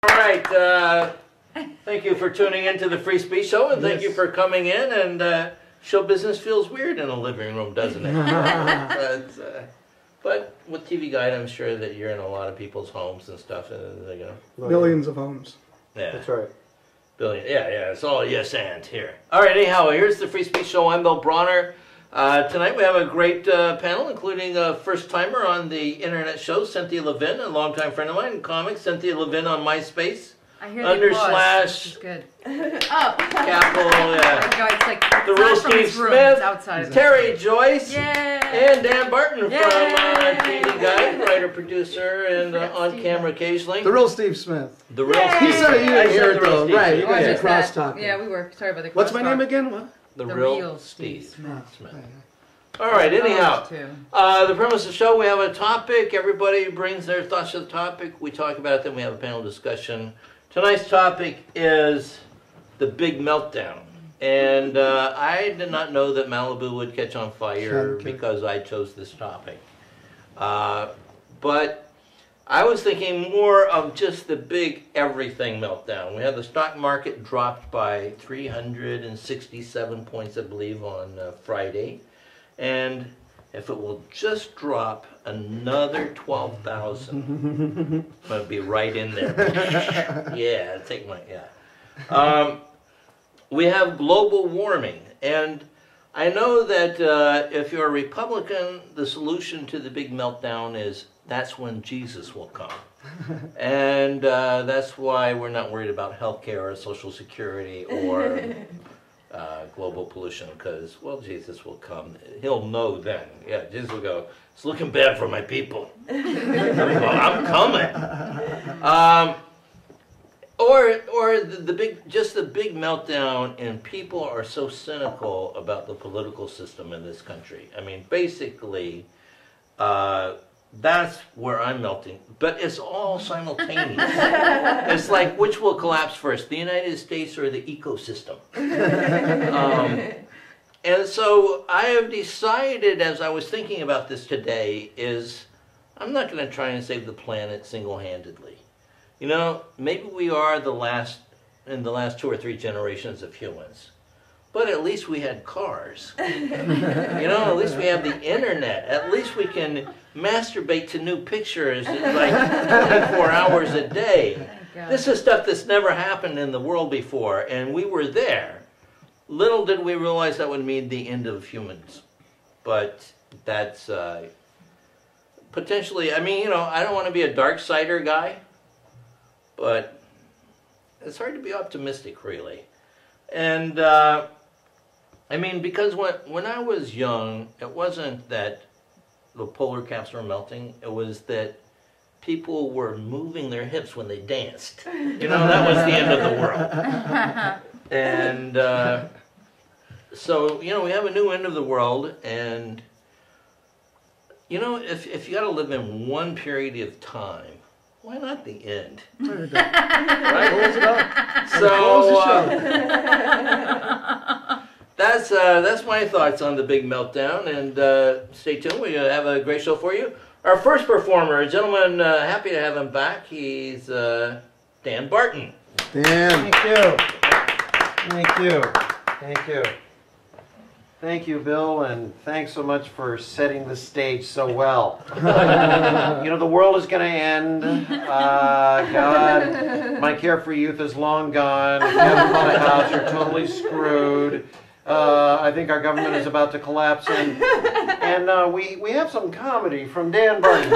All right, thank you for tuning in to the Free Speech Show, and thank you for coming in. And show business feels weird in a living room, doesn't it? But with TV Guide, I'm sure that you're in a lot of people's homes and stuff. You know, millions of homes. Yeah, that's right. Billion. Yeah, it's all yes and here. All right, anyhow, here's the Free Speech Show. I'm Bill Bronner. Tonight we have a great panel, including a first-timer on the internet show, Cynthia Levin, a longtime friend of mine in comics. Cynthia Levin on MySpace. I hear /. Good. Oh. Capital, yeah. There you go. It's like theRealSteveSmith, outside Tere, Joyce, Yay. and Dan Barton from TV Guide, writer, producer, and on camera occasionally. The Real Steve Smith. The Real Steve. He said it, you didn't hear it though. Right, you guys are cross-talking. Yeah, we were. Sorry about the What's my name again? What? The Real Steve Smith. All right, anyhow, the premise of the show, we have a topic. Everybody brings their thoughts to the topic. We talk about it, then we have a panel discussion. Tonight's topic is the Big Meltdown. And I did not know that Malibu would catch on fire because I chose this topic. But I was thinking more of just the big everything meltdown. We had the stock market dropped by 367 points, I believe, on Friday. And if it will just drop another 12,000, I'd be right in there. Yeah, take my, we have global warming. And I know that if you're a Republican, the solution to the big meltdown is that's when Jesus will come. And that's why we're not worried about healthcare or Social Security or global pollution, because, well, Jesus will come. He'll know then. Yeah, Jesus will go, it's looking bad for my people. Well, I'm coming. Or the big meltdown, and people are so cynical about the political system in this country. I mean, basically, that's where I'm melting. But it's all simultaneous. It's like, which will collapse first, the United States or the ecosystem? And so I have decided, as I was thinking about this today, is I'm not going to try and save the planet single-handedly. You know, maybe we are in the last 2 or 3 generations of humans. But at least we had cars. You know, at least we have the internet. At least we can masturbate to new pictures like 24 hours a day. This is stuff that's never happened in the world before, and we were there. Little did we realize that would mean the end of humans. But that's potentially, I mean, you know, I don't want to be a dark sider guy, but it's hard to be optimistic, really. And I mean, because when I was young, it wasn't that the polar caps were melting. It was that people were moving their hips when they danced. You know, that was the end of the world. And so, you know, we have a new end of the world. And, you know, if you got to live in one period of time, why not the end? Right? Close it up. So, that's my thoughts on the big meltdown, and stay tuned. We have a great show for you. Our first performer, a gentleman, happy to have him back. He's Dan Barton. Dan. Thank you. Thank you. Thank you. Thank you, Bill, and thanks so much for setting the stage so well. You know, the world is going to end. God, my care for youth is long gone. If you haven't bought a house, you're totally screwed. I think our government is about to collapse, and we have some comedy from Dan Barton.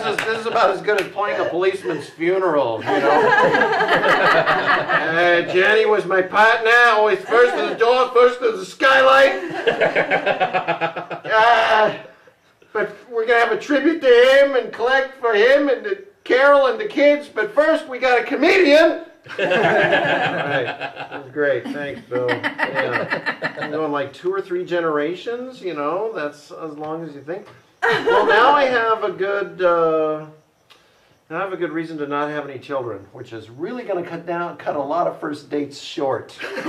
So this is about as good as playing a policeman's funeral, you know. Jenny was my partner, always first to the door, first to the skylight. But we're gonna have a tribute to him and collect for him and to Carol and the kids. But first, we got a comedian. All right, that was great. Thanks, Bill. Yeah, I'm going like 2 or 3 generations. You know, that's as long as you think. Well, now I have a good I have a good reason to not have any children, which is really going to cut a lot of first dates short. Because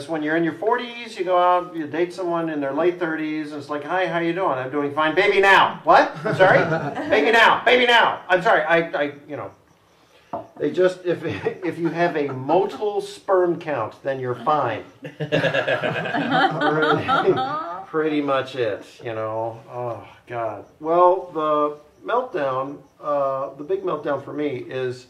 when you're in your 40s, you go out, you date someone in their late 30s, and it's like, hi, how you doing? I'm doing fine. Baby now. What? I'm sorry? Baby now. Baby now. I'm sorry. You know, they just, if you have a motile sperm count, then you're fine. Pretty much it, you know. Oh, God. Well, the meltdown, the big meltdown for me is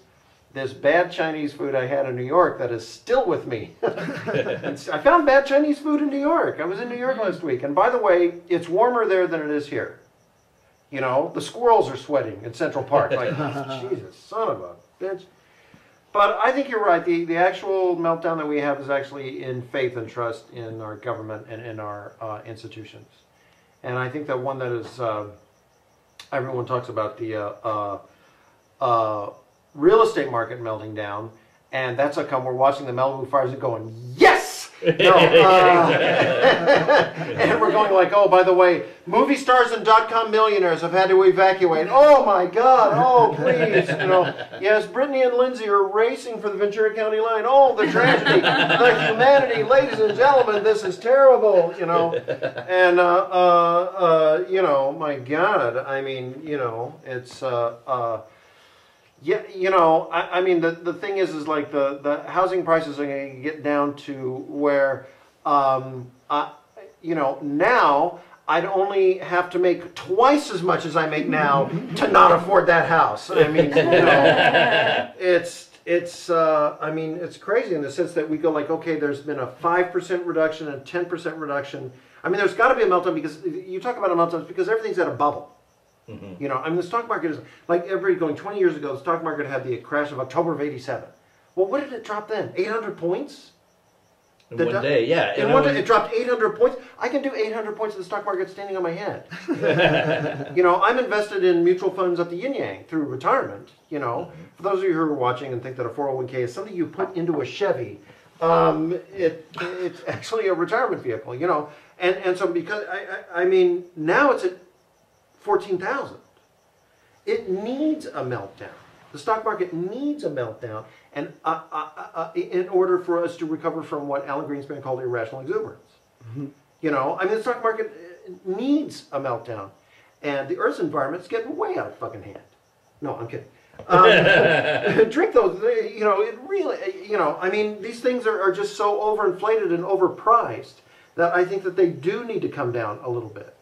this bad Chinese food I had in New York that is still with me. I found bad Chinese food in New York. I was in New York last week. And by the way, it's warmer there than it is here. You know, the squirrels are sweating in Central Park. Like, Jesus, son of a bitch. But I think you're right. The actual meltdown that we have is actually in faith and trust in our government and in our institutions. And I think that one that is... everyone talks about the real estate market melting down, and that's how come we're watching the Malibu fires and going, yes! No, and we're going like, oh, by the way, movie stars and .com millionaires have had to evacuate. Oh my God! Oh please, you know, yes, Brittany and Lindsay are racing for the Ventura County line. Oh, the tragedy, the humanity, ladies and gentlemen, this is terrible. You know, and you know, my God, I mean, you know, it's yeah, you know, I mean, the thing is like the housing prices are going to get down to where, you know, now I'd only have to make twice as much as I make now to not afford that house. I mean, you know, it's I mean, it's crazy in the sense that we go like, okay, there's been a 5% reduction and 10% reduction. I mean, there's got to be a meltdown because you talk about a meltdown because everything's at a bubble. You know, I mean, the stock market is like everybody going 20 years ago, the stock market had the crash of October of '87. Well, what did it drop then? 800 points? In one day, yeah. In one day, it dropped 800 points. I can do 800 points of the stock market standing on my head. You know, I'm invested in mutual funds at the yin yang through retirement. You know, for those of you who are watching and think that a 401k is something you put into a Chevy, it's actually a retirement vehicle. You know, and so because I mean now it's at 14,000. It needs a meltdown. The stock market needs a meltdown, and in order for us to recover from what Alan Greenspan called irrational exuberance. You know, I mean, the stock market needs a meltdown, and the Earth's environment's getting way out of fucking hand. No, I'm kidding. Drink those. You know, it really. You know, I mean, these things are just so overinflated and overpriced that I think that they do need to come down a little bit.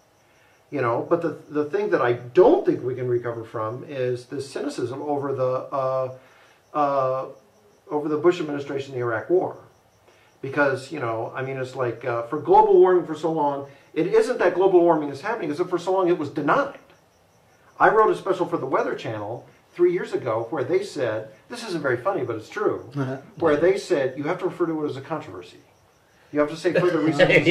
You know, but the thing that I don't think we can recover from is this cynicism over the Bush administration, the Iraq War, because you know, I mean, it's like for global warming for so long, it isn't that global warming is happening, it's that for so long it was denied. I wrote a special for the Weather Channel 3 years ago where they said, this isn't very funny, but it's true, where they said you have to refer to it as a controversy. You have to say further research.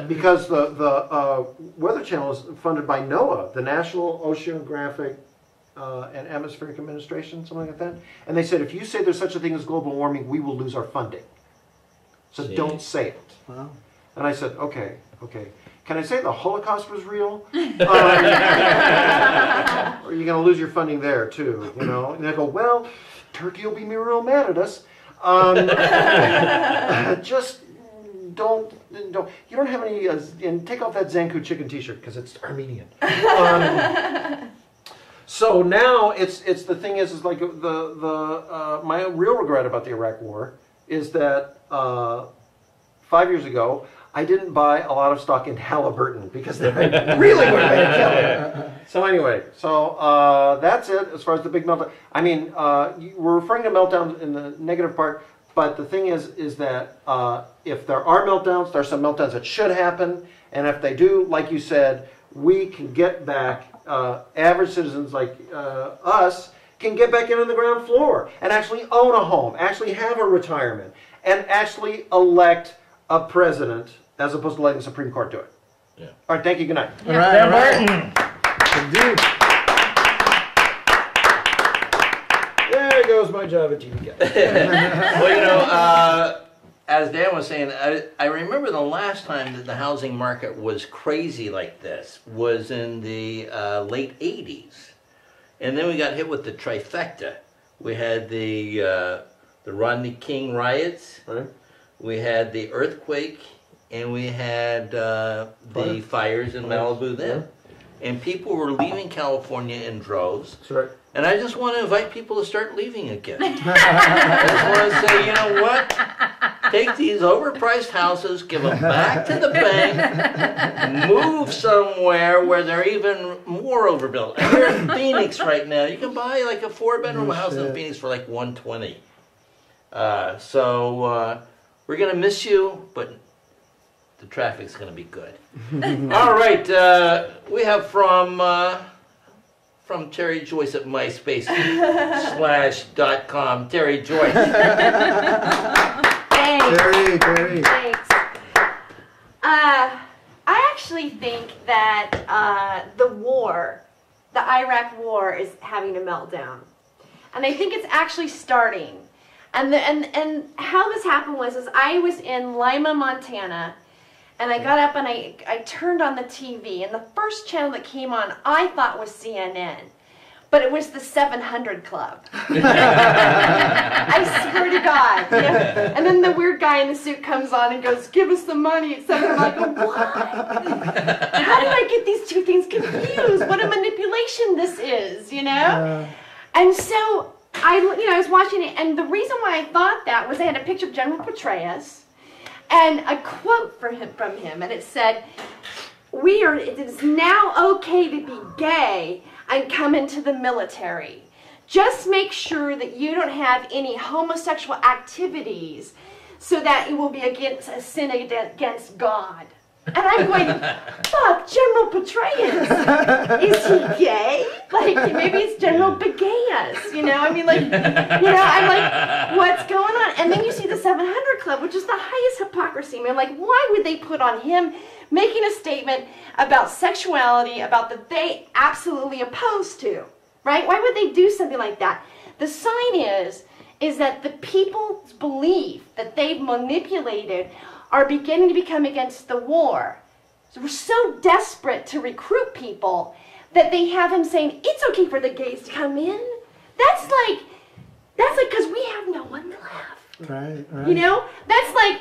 Because the Weather Channel is funded by NOAA, the National Oceanographic and Atmospheric Administration, something like that. And they said, if you say there's such a thing as global warming, we will lose our funding. So don't say it. Wow. And I said, okay. Can I say the Holocaust was real? Or are you going to lose your funding there, too? You know? And they go, well, Turkey will be real mad at us. Just don't. You don't have any. And take off that Zanku chicken T-shirt because it's Armenian. So now it's the thing is like my real regret about the Iraq War is that 5 years ago I didn't buy a lot of stock in Halliburton because then I really would have made a killing. So anyway, that's it as far as the big meltdown. I mean, we're referring to meltdown in the negative part, but the thing is that if there are meltdowns, there are some meltdowns that should happen, and if they do, like you said, we can get back, average citizens like us can get back in on the ground floor and actually own a home, actually have a retirement, and actually elect a president as opposed to letting the Supreme Court do it. Yeah. All right, thank you. Good night. All right, Dan Barton. Indeed. There goes my job at GBK. Well, you know, as Dan was saying, I remember the last time that the housing market was crazy like this was in the late 80s, And then we got hit with the trifecta. We had the Rodney King riots, Right. we had the earthquake, and we had the fires in Malibu then. And people were leaving California in droves. That's right. And I just want to invite people to start leaving again. I just want to say, you know what? Take these overpriced houses, give them back to the bank, move somewhere where they're even more overbuilt. And here in Phoenix right now, you can buy like a 4-bedroom house in Phoenix for like $120. So we're going to miss you, but the traffic's going to be good. All right, we have from Tere Joyce at MySpace/.com. Tere Joyce. Thanks. Tere. Thanks. I actually think that the Iraq war, is having a meltdown, and I think it's actually starting. And how this happened was I was in Lima, Montana. And I got up and I turned on the TV, and the first channel that came on I thought was CNN, but it was the 700 Club. I swear to God. You know? And then the weird guy in the suit comes on and goes, "Give us the money." It's 700. I go, "What? How did I get these two things confused? What a manipulation this is, you know?" And so I was watching it, and the reason why I thought that was they had a picture of General Petraeus. And a quote from him, and it said, "It is now okay to be gay and come into the military. Just make sure that you don't have any homosexual activities so that it will be against a sin against God." And I'm going, fuck, General Petraeus. Is he gay? Like, maybe it's General Begaeus, you know? I mean, like, I'm like, what's going on? And then you see the 700 Club, which is the highest hypocrisy. I mean, like, why would they put on him making a statement about sexuality, about that they absolutely opposed to, right? Why would they do something like that? The sign is that the people's belief that they've manipulated are beginning to become against the war. So we're so desperate to recruit people that they have him saying, "It's okay for the gays to come in." That's like because we have no one left. Right. You know? That's like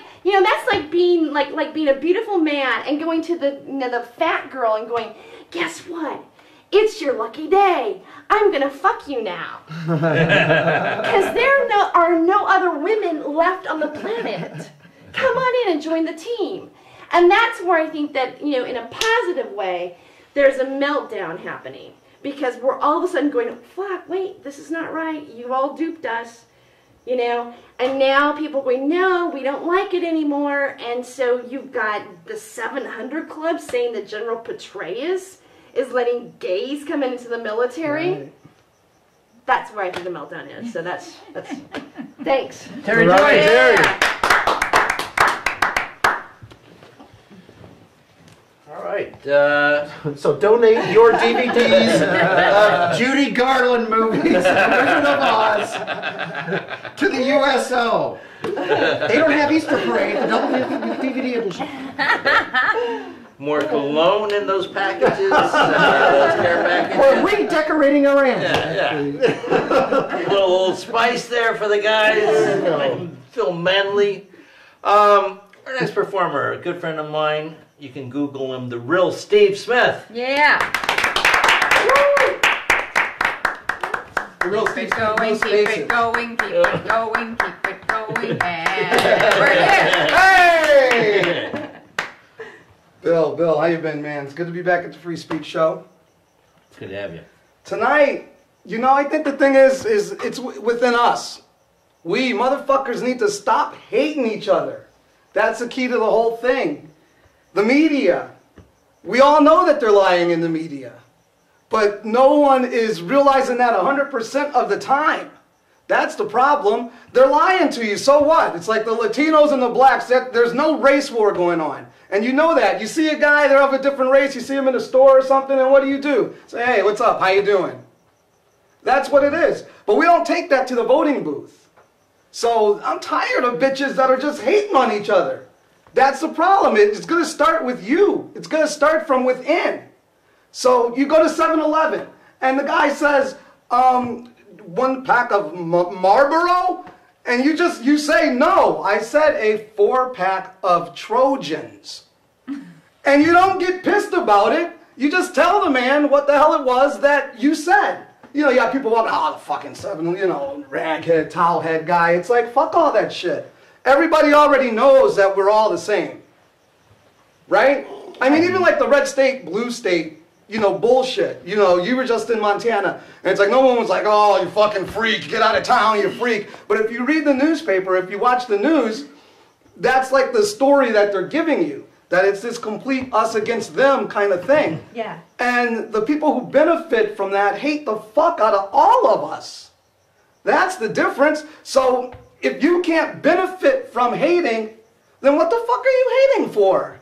being like being a beautiful man and going to the fat girl and going, "Guess what? It's your lucky day. I'm gonna fuck you now." Because there are no other women left on the planet. Come on in and join the team. And that's where I think that, in a positive way, there's a meltdown happening. Because we're all of a sudden going, fuck, wait, this is not right. You all duped us, And now people are going, no, we don't like it anymore. And so you've got the 700 Club saying that General Petraeus is letting gays come into the military. Right. That's where I think the meltdown is. So that's thanks. Tere Joyce. Yeah. All right. So donate your DVDs of Judy Garland movies, Wizard of Oz, to the USO. They don't have Easter Parade, the double DVD edition. More cologne in those packages, those care packages. We're redecorating our ends. Yeah. A little Old Spice there for the guys. Feel manly. Our next performer, a good friend of mine. You can Google him, theRealSteveSmith. Yeah. The Keep it going, keep it going, keep it going, keep it going, and we're here. Hey! Bill, how you been, man? It's good to be back at the Free Speech Show. It's good to have you. Tonight, I think the thing is it's within us. We motherfuckers need to stop hating each other. That's the key to the whole thing. The media. We all know that they're lying in the media. But no one is realizing that 100% of the time. That's the problem. They're lying to you. So what? It's like the Latinos and the blacks. There's no race war going on. And you know that. You see a guy, they're of a different race. You see him in a store or something, and what do? Say, "Hey, what's up? How you doing?" That's what it is. But we don't take that to the voting booth. So I'm tired of bitches that are just hating on each other. That's the problem. It's going to start with you. It's going to start from within. So you go to 7-Eleven, and the guy says, 1 pack of Marlboro, and you say no. I said a 4-pack of Trojans. And you don't get pissed about it. You just tell the man what the hell it was that you said. You know, you got people walking, oh, the fucking 7, you know, raghead, towelhead guy. It's like, fuck all that shit. Everybody already knows that we're all the same. Right? I mean, even like the red state, blue state, you know, bullshit. You know, you were just in Montana, and it's like no one was like, oh, you fucking freak, get out of town, you freak. But if you read the newspaper, if you watch the news, that's like the story that they're giving you. That it's this complete us against them kind of thing. Yeah. And the people who benefit from that hate the fuck out of all of us. That's the difference. So if you can't benefit from hating, then what the fuck are you hating for?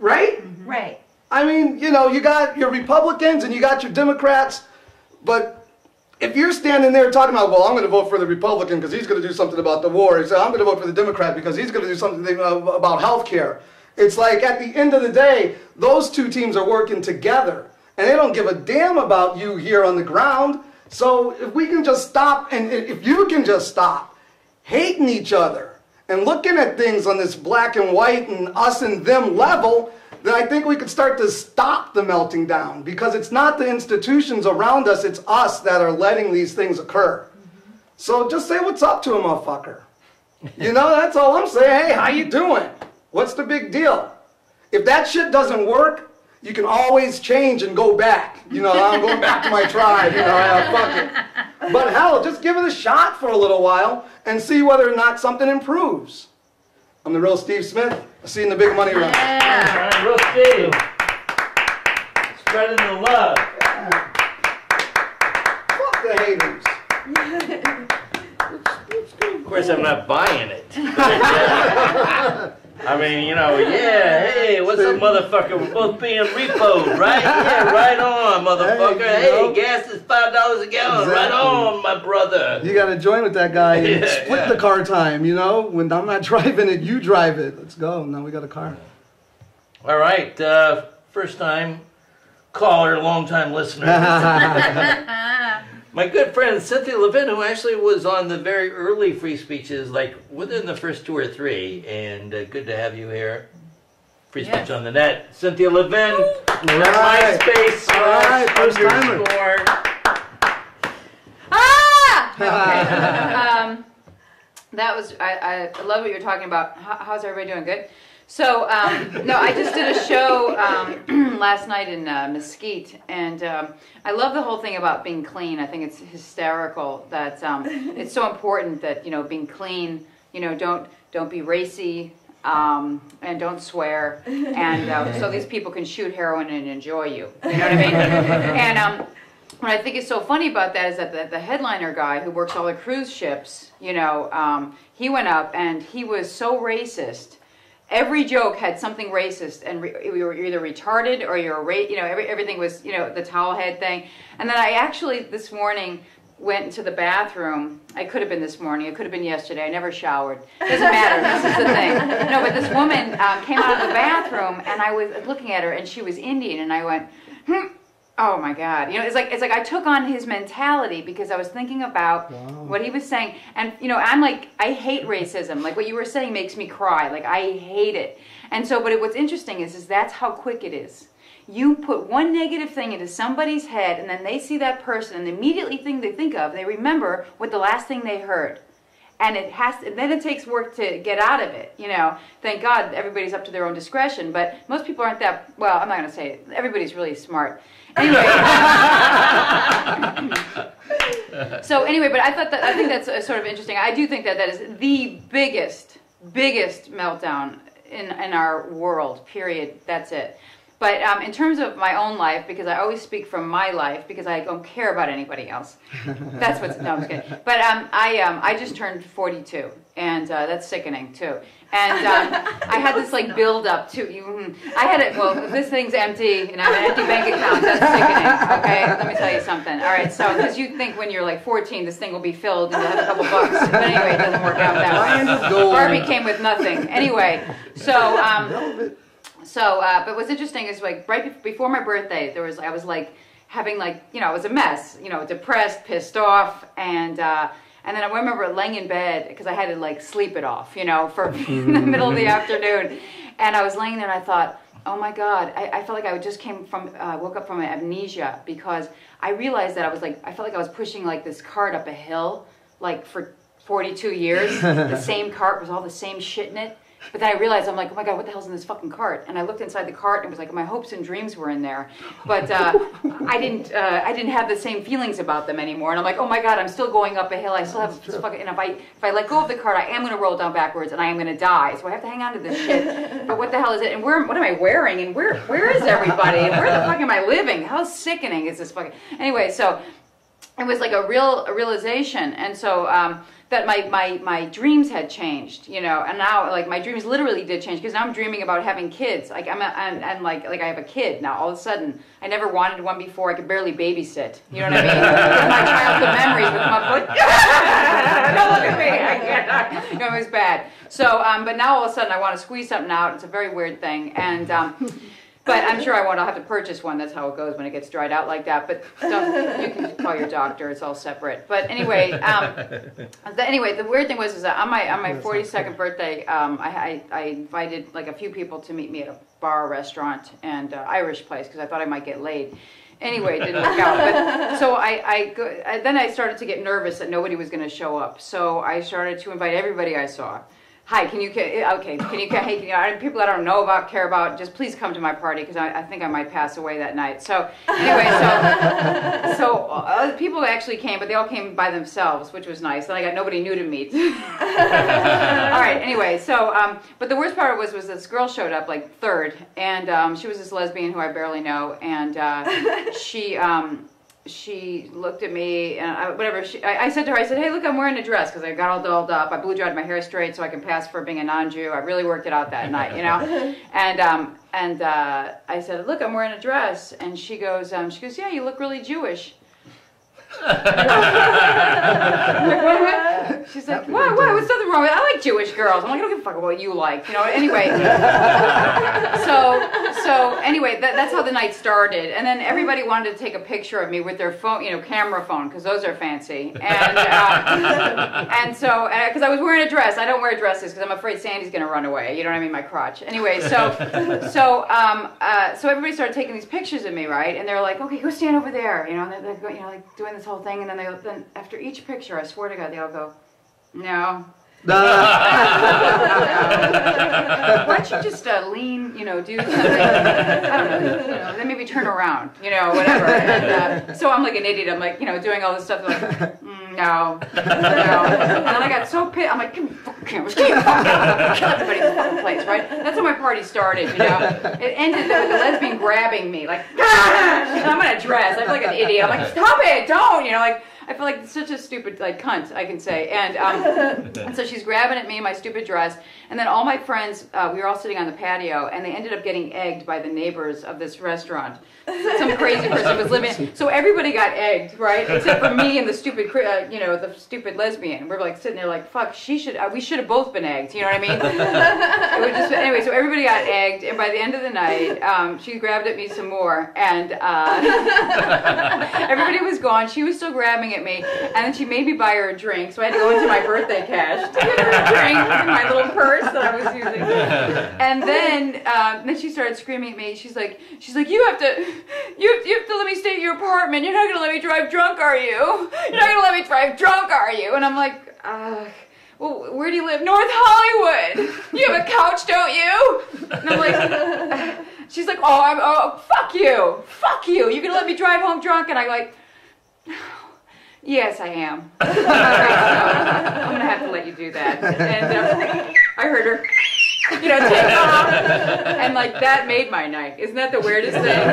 Right? Right. I mean, you know, you got your Republicans and you got your Democrats, but if you're standing there talking about, well, I'm going to vote for the Republican because he's going to do something about the war. So I'm going to vote for the Democrat because he's going to do something about health care. It's like at the end of the day, those two teams are working together. And they don't give a damn about you here on the ground. So if we can just stop, and if you can just stop hating each other and looking at things on this black and white and us and them level, then I think we could start to stop the melting down, because it's not the institutions around us, it's us that are letting these things occur. So just say what's up to a motherfucker. You know, that's all I'm saying. Hey, how you doing? What's the big deal? If that shit doesn't work, you can always change and go back. You know, I'm going back to my tribe, you know, fuck it. But hell, just give it a shot for a little while and see whether or not something improves. I'm the real Steve Smith. I'll see you in the big money round. All right, real Steve. Spreading the love. Fuck the haters. Of course, I'm not buying it. I mean, you know, yeah, hey, what's up, motherfucker? We're both being repoed, right? Yeah, right on, motherfucker. Hey, gas is $5 a gallon. Exactly. Right on, my brother. You got to join with that guy and split the car time, you know? When I'm not driving it, you drive it. Let's go. Now we got a car. All right, first time caller, long time listener. My good friend Cynthia Levin, who actually was on the very early free speeches, like within the first 2 or 3, and good to have you here. Free speech on the net. Cynthia Levin, MySpace. All right, first timer. That was, I love what you're talking about. How's everybody doing? Good? So, no, I just did a show last night in Mesquite, and I love the whole thing about being clean. I think it's hysterical that it's so important that, you know, being clean, you know, don't be racy, and don't swear, and so these people can shoot heroin and enjoy you. You know what I mean? And what I think is so funny about that is that the headliner guy who works all the cruise ships, you know, he went up and he was so racist. Every joke had something racist, and you were either retarded or you're you know, everything was, you know, the towel head thing. And then I actually this morning went into the bathroom. I could have been this morning. It could have been yesterday. I never showered. Doesn't matter. This is the thing. No, but this woman came out of the bathroom, and I was looking at her, and she was Indian, and I went, oh my God. You know, it's like I took on his mentality because I was thinking about what he was saying. And, you know, I'm like, I hate racism. Like what you were saying makes me cry. Like I hate it. And so, but what's interesting is that's how quick it is. You put one negative thing into somebody's head, and then they see that person, and the immediately thing they think of, they remember what the last thing they heard. And then it takes work to get out of it, you know. Thank God everybody's up to their own discretion, but most people aren't that, well, I'm not going to say it. Everybody's really smart. Anyway. So anyway, but I think that's sort of interesting. I do think that is the biggest meltdown in our world, period. That's it. But in terms of my own life, because I always speak from my life, because I don't care about anybody else. That's what's, no, I'm just kidding. But I just turned 42, and that's sickening too. And I had this like build up to, I had it, well, this thing's empty, and I have an empty bank account, that's sickening, okay? Let me tell you something. All right, so, because you think when you're like 14, this thing will be filled and you'll have a couple bucks. But anyway, it doesn't work out that way. Barbie came with nothing. Anyway, so, but what's interesting is like right before my birthday, I was like having like, you know, it was a mess, you know, depressed, pissed off, and then I remember laying in bed because I had to like sleep it off, you know, for in the middle of the afternoon, and I was laying there and I thought, oh my God, I felt like I just woke up from amnesia because I realized that I felt like I was pushing like this cart up a hill, like for 42 years, the same cart was all the same shit in it. But then I realized, I'm like, oh my God, what the hell's in this fucking cart? And I looked inside the cart and it was like my hopes and dreams were in there. But I didn't have the same feelings about them anymore. And I'm like, oh my God, I'm still going up a hill. I still have this fucking, and if I let go of the cart, I am going to roll down backwards and I am going to die. So I have to hang on to this shit. But what the hell is it? And what am I wearing? And where is everybody? And where the fuck am I living? How sickening is this fucking... Anyway, so it was like a realization. And so... that my dreams had changed, you know, and now like my dreams literally did change because now I'm dreaming about having kids. Like and like I have a kid now. All of a sudden, I never wanted one before. I could barely babysit. You know what I mean? My childhood memories would come up like, don't look at me. I can't. You know, it was bad. So, but now all of a sudden I want to squeeze something out. It's a very weird thing, and. But I'm sure I won't. I'll have to purchase one. That's how it goes when it gets dried out like that. But you can call your doctor. It's all separate. But anyway, the weird thing was that on my 42nd birthday, I invited like a few people to meet me at a bar, restaurant, and Irish place because I thought I might get laid. Anyway, it didn't work out. But so then I started to get nervous that nobody was going to show up. So I started to invite everybody I saw. Hi, hey, people I don't know about, care about, just please come to my party because I think I might pass away that night. So anyway, so people actually came, but they all came by themselves, which was nice. Then I got nobody new to meet. All right, anyway, so, but the worst part was this girl showed up like third, and she was this lesbian who I barely know, and she looked at me and I said to her, I said, hey, look, I'm wearing a dress because I got all dolled up. I blew dried my hair straight so I can pass for being a non-Jew. I really worked it out that night, you know. And I said, look, I'm wearing a dress. And she goes, yeah, you look really Jewish. Like, what? She's like, what? What's nothing wrong with it? I like Jewish girls. I'm like, I don't give a fuck about what you like, you know. Anyway, so anyway, that's how the night started. And then everybody wanted to take a picture of me with their phone, you know, camera phone, because those are fancy. And so because I was wearing a dress, I don't wear dresses because I'm afraid Sandy's gonna run away. You know what I mean? My crotch. Anyway, so everybody started taking these pictures of me, right? And they're like, okay, go stand over there, you know. And they're you know, like doing this whole thing, and then after each picture, I swear to God, they all go, no. Why don't you just lean, you know, do something, I don't know, you know, then maybe turn around, you know, whatever. And so I'm like an idiot. I'm like, you know, doing all this stuff, like, no. And then I got so pissed. I'm like, give me fucking cameras, kill everybody in the fucking place, right? That's how my party started, you know. It ended with a lesbian grabbing me, like, and I'm in a dress. I feel like an idiot. I'm like, stop it, don't, you know, like. I feel like such a stupid, like, cunt, I can say. And so she's grabbing at me in my stupid dress. And then all my friends, we were all sitting on the patio, and they ended up getting egged by the neighbors of this restaurant. Some crazy person was living. So everybody got egged, right? Except for me and the stupid, you know, the stupid lesbian. We're like sitting there like, fuck, we should have both been egged. You know what I mean? It was just, anyway, so everybody got egged. And by the end of the night, she grabbed at me some more. And everybody was gone. She was still grabbing at me, and then she made me buy her a drink, so I had to go into my birthday cash to get her a drink in my little purse that I was using. And then she started screaming at me. She's like, you have to let me stay at your apartment. You're not gonna let me drive drunk, are you? You're not gonna let me drive drunk, are you? And I'm like, well, where do you live? North Hollywood. You have a couch, don't you? And I'm like, she's like, oh, fuck you. You're gonna let me drive home drunk? And I like, yes, I am. Okay, so I'm going to have to let you do that. And I heard her, you know, take off. And, like, that made my night. Isn't that the weirdest thing?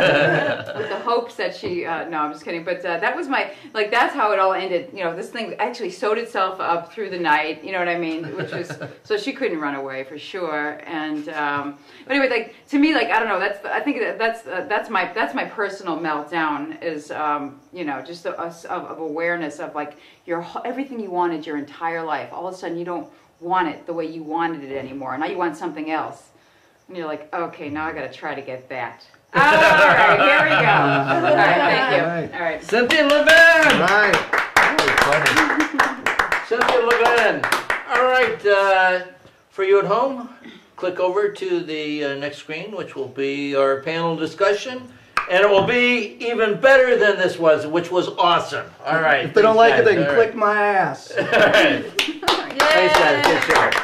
With the hopes that she, no, I'm just kidding. But that was my, like, that's how it all ended. You know, this thing actually sewed itself up through the night, you know what I mean? Which was, so she couldn't run away for sure. And, but anyway, like, to me, like, I don't know, I think that's my personal meltdown is, you know, just of awareness of, like, everything you wanted your entire life. All of a sudden you don't want it the way you wanted it anymore. Now you want something else. And you're like, okay, now I got to try to get that. All right, here we go. All right, thank you. All right. Cynthia Levin! Right. Cynthia Levin. All right, for you at home, click over to the next screen, which will be our panel discussion. And it will be even better than this was, which was awesome. All right. If they don't like it, they can All click my ass. right. Thanks, guys. Good show.